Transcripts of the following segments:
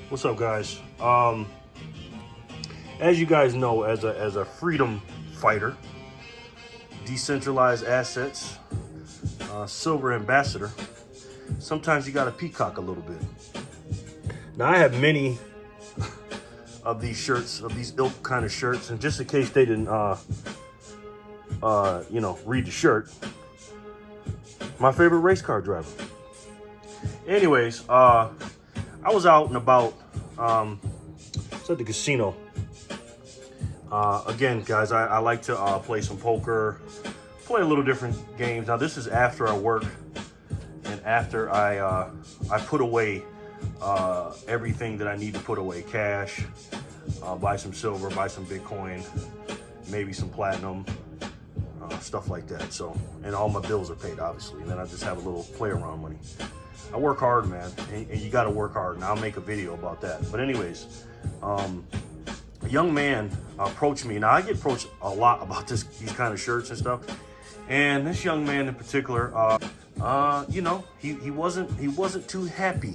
What's up, guys? As you guys know, as a freedom fighter, decentralized assets, silver ambassador, sometimes you got to peacock a little bit. Now, I have many of these shirts, of these ilk kind of shirts, and just in case they didn't, read the shirt, my favorite race car driver. Anyways, I was out and about. It's at the casino. Again, guys, I like to play some poker, play a little different games. Now, this is after I work and after I put away everything that I need to put away: cash, buy some silver, buy some Bitcoin, maybe some platinum, stuff like that. So, and all my bills are paid, obviously. And then I just have a little play around money. I work hard, man, and you got to work hard. And I'll make a video about that. But anyways, a young man approached me. Now, I get approached a lot about these kind of shirts and stuff. And this young man in particular, he wasn't too happy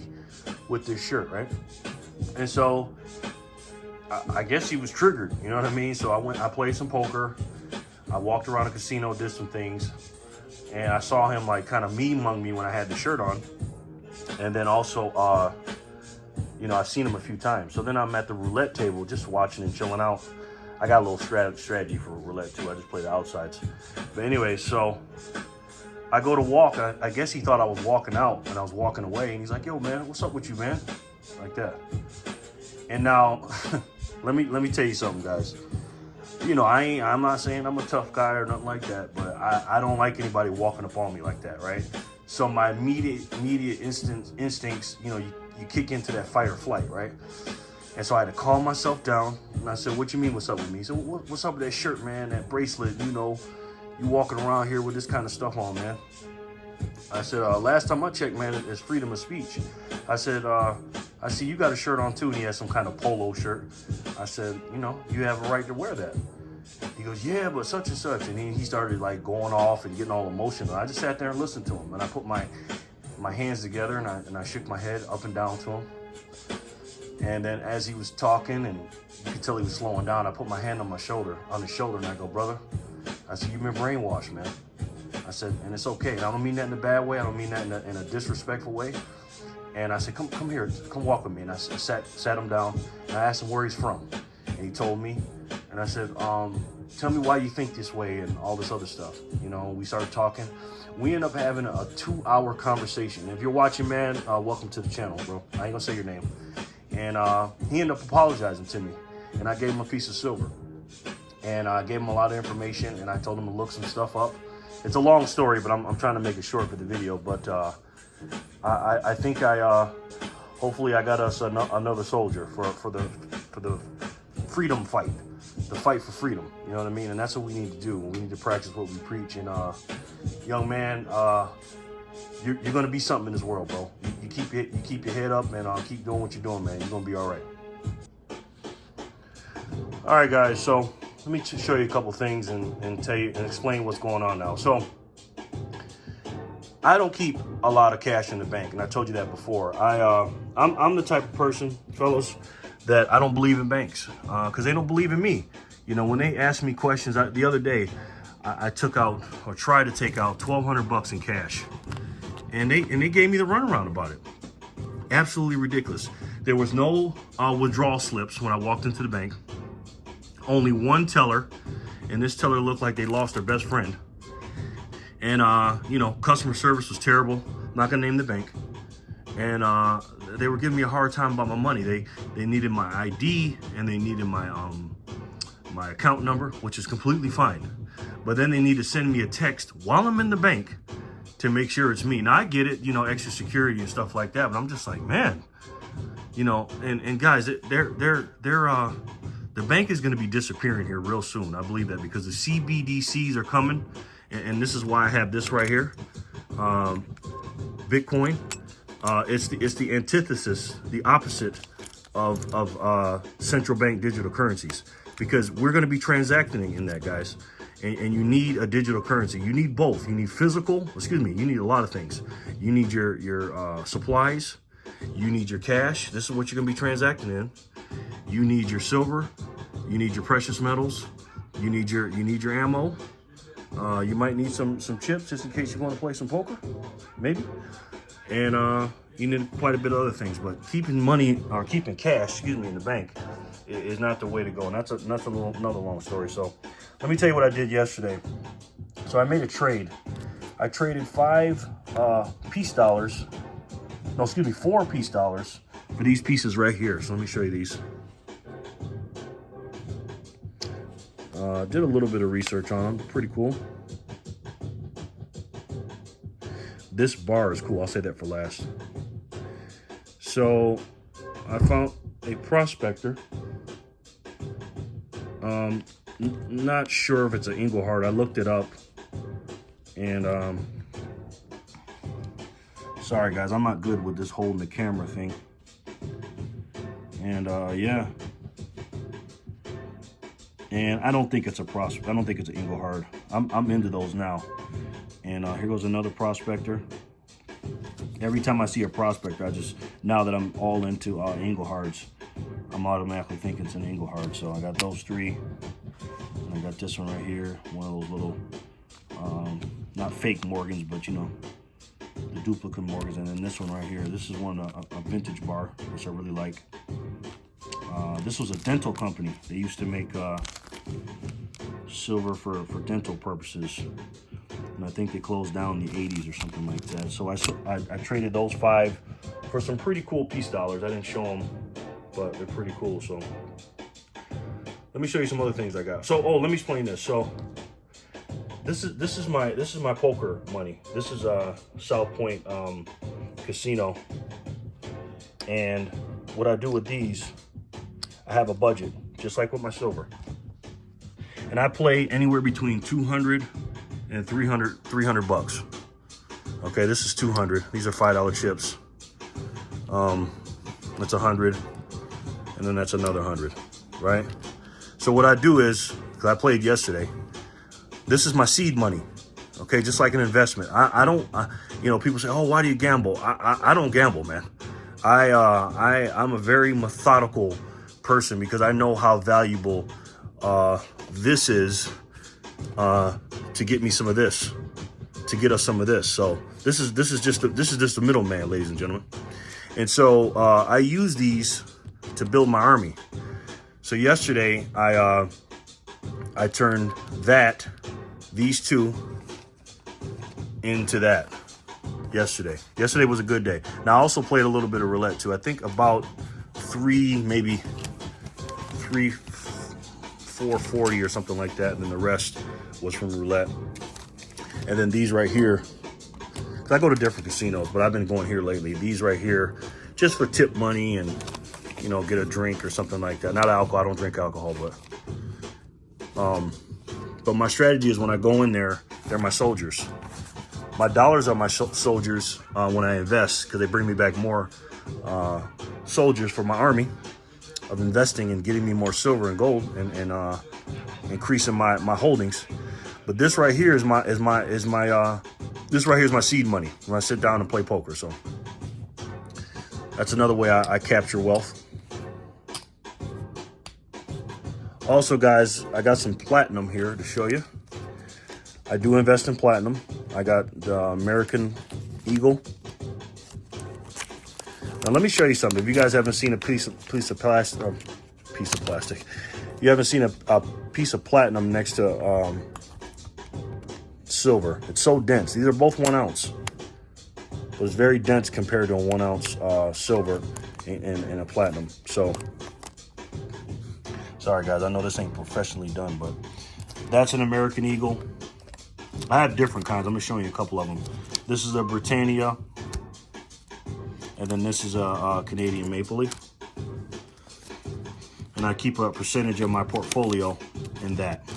with this shirt, right? And so I guess he was triggered. You know what I mean? So I played some poker. I walked around the casino, did some things, and I saw him like kind of meme-mung me when I had the shirt on. And then also, I've seen him a few times. So then I'm at the roulette table just watching and chilling out. I got a little strategy for roulette too. I just play the outsides. But anyway, so I go to walk. I guess he thought I was walking out and I was walking away. And he's like, "Yo, man, what's up with you, man?" Like that. And now, let me tell you something, guys. I'm not saying I'm a tough guy or nothing like that, but I don't like anybody walking up on me like that, right? So my immediate instincts, you kick into that fight or flight, right? And so I had to calm myself down. And I said, "What you mean, what's up with me?" He said, "What's up with that shirt, man, that bracelet? You walking around here with this kind of stuff on, man." I said, "Last time I checked, man, it's freedom of speech." I said, "I see you got a shirt on too," and he had some kind of polo shirt. I said, "You have a right to wear that." He goes, "Yeah, but such and such." And he started like going off and getting all emotional. I just sat there and listened to him. And I put my hands together and I shook my head up and down to him. And then as he was talking and you could tell he was slowing down, I put my hand on his shoulder, and I go, "Brother," I said, "You've been brainwashed, man." I said, "And it's okay. And I don't mean that in a bad way. I don't mean that in a disrespectful way." And I said, come here, come walk with me." And I sat him down and I asked him where he's from. And he told me. And I said, "Tell me why you think this way," and all this other stuff. We started talking. We ended up having a 2-hour conversation. If you're watching, man, welcome to the channel, bro. I ain't gonna say your name. And he ended up apologizing to me. And I gave him a piece of silver. And I gave him a lot of information. And I told him to look some stuff up. It's a long story, but I'm trying to make it short for the video. But I think hopefully I got us another soldier for the freedom fight. The fight for freedom, you know what I mean? And that's what we need to do. We need to practice what we preach. And young man, you're gonna be something in this world, bro. You keep your head up and keep doing what you're doing, man. You're gonna be all right. All right, guys. So let me show you a couple things and tell you and explain what's going on now. So I don't keep a lot of cash in the bank, and I told you that before. I'm the type of person, fellas, that I don't believe in banks because they don't believe in me. When they ask me questions, the other day, I took out or tried to take out $1,200 in cash, and they gave me the runaround about it. Absolutely ridiculous. There was no withdrawal slips when I walked into the bank. Only one teller, and this teller looked like they lost their best friend. And customer service was terrible. I'm not gonna name the bank. And they were giving me a hard time about my money. They needed my ID and they needed my account number, which is completely fine. But then they need to send me a text while I'm in the bank to make sure it's me. Now I get it, extra security and stuff like that. But I'm just like, man, and guys, the bank is going to be disappearing here real soon. I believe that because the CBDCs are coming, and this is why I have this right here, Bitcoin. It's the antithesis, the opposite of central bank digital currencies, because we're going to be transacting in that, guys. And you need a digital currency. You need both. You need you need a lot of things. You need your supplies, You need your cash. This is what you're gonna be transacting in. You need your silver. You need your precious metals. You need your ammo. You might need some chips just in case you want to play some poker, maybe. And you need quite a bit of other things. But keeping money or keeping cash, in the bank is not the way to go. And that's another long story. So let me tell you what I did yesterday. So I made a trade. I traded 5 peace dollars. No, excuse me, 4 peace dollars for these pieces right here. So let me show you these. Did a little bit of research on them. Pretty cool. This bar is cool. I'll say that for last. So I found a prospector. Not sure if it's an Engelhard. I looked it up. And sorry guys, I'm not good with this holding the camera thing. And yeah. And I don't think it's a prospect. I don't think it's an Engelhard. I'm into those now. And here goes another prospector. Every time I see a prospector, now that I'm all into Engelhards, I'm automatically thinking it's an Engelhard. So I got those 3. And I got this one right here. One of those little, not fake Morgans, but the duplicate Morgans. And then this one right here. This is one, a vintage bar, which I really like. This was a dental company. They used to make silver for dental purposes. And I think they closed down in the 80s or something like that. So I traded those 5 for some pretty cool peace dollars. I didn't show them, but they're pretty cool. So let me show you some other things I got. So, let me explain this. So this is my poker money. This is South Point Casino. And what I do with these, I have a budget, just like with my silver. And I play anywhere between 200 and 300 bucks. Okay, this is 200. These are $5 chips. That's 100, and then that's another 100, right? So what I do is, because I played yesterday, this is my seed money. Okay, just like an investment. I don't, people say, oh, why do you gamble? I don't gamble, man. I'm a very methodical person because I know how valuable this is to get me some of this, to get us some of this. So this is just the middleman, ladies and gentlemen. And so I use these to build my army. So yesterday I turned these 2 into that. Yesterday was a good day. Now I also played a little bit of roulette too. I think about 440 or something like that, and then the rest was from roulette. And then these right here, because I go to different casinos, but I've been going here lately. These right here, just for tip money and get a drink or something like that. Not alcohol. I don't drink alcohol, but my strategy is when I go in there, they're my soldiers. My dollars are my soldiers when I invest, because they bring me back more soldiers for my army of investing and getting me more silver and gold and increasing my holdings. But this right here is my seed money when I sit down and play poker. So that's another way I capture wealth. Also, guys, I got some platinum here to show you. I do invest in platinum. I got the American Eagle. Now let me show you something. If you guys haven't seen a piece of plastic, you haven't seen a piece of platinum next to silver. It's so dense. These are both 1 ounce, but it's very dense compared to a 1 ounce silver and a platinum. So sorry guys, I know this ain't professionally done, but that's an American Eagle. I have different kinds. I'm gonna show you a couple of them. This is a Britannia. And then this is a Canadian Maple Leaf. And I keep a percentage of my portfolio in that.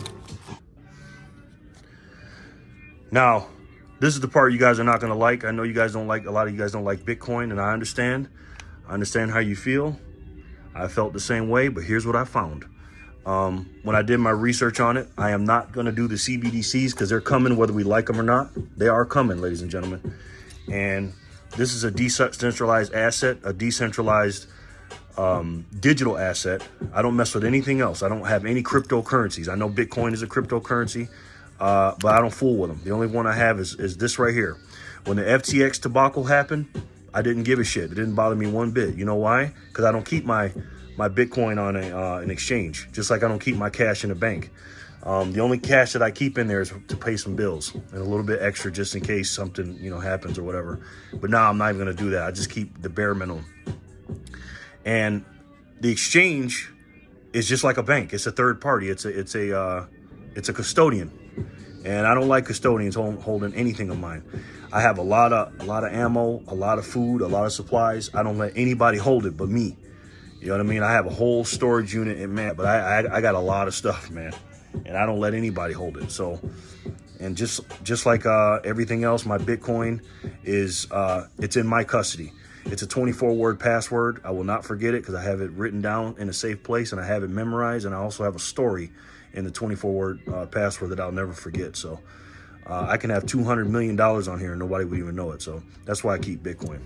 Now, this is the part you guys are not gonna like. I know you guys don't like, a lot of you guys don't like Bitcoin, and I understand. I understand how you feel. I felt the same way, but here's what I found. When I did my research on it, I am not gonna do the CBDCs because they're coming whether we like them or not. They are coming, ladies and gentlemen. And This is a decentralized asset, a decentralized digital asset. I don't mess with anything else. I don't have any cryptocurrencies. I know Bitcoin is a cryptocurrency, but I don't fool with them. The only one I have is this right here. When the FTX debacle happened, I didn't give a shit. It didn't bother me one bit. You know why? Because I don't keep my Bitcoin on an exchange, just like I don't keep my cash in a bank. The only cash that I keep in there is to pay some bills and a little bit extra just in case something, happens or whatever. But now I'm not even going to do that. I just keep the bare minimum. And the exchange is just like a bank. It's a third party. It's a custodian, and I don't like custodians holding anything of mine. I have a lot of ammo, a lot of food, a lot of supplies. I don't let anybody hold it but me. You know what I mean? I have a whole storage unit in man, but I got a lot of stuff, man, and I don't let anybody hold it. So, and just like everything else, my Bitcoin is it's in my custody. It's a 24-word password. I will not forget it because I have it written down in a safe place and I have it memorized. And I also have a story in the 24-word password that I'll never forget. So I can have $200 million on here and nobody would even know it. So that's why I keep Bitcoin.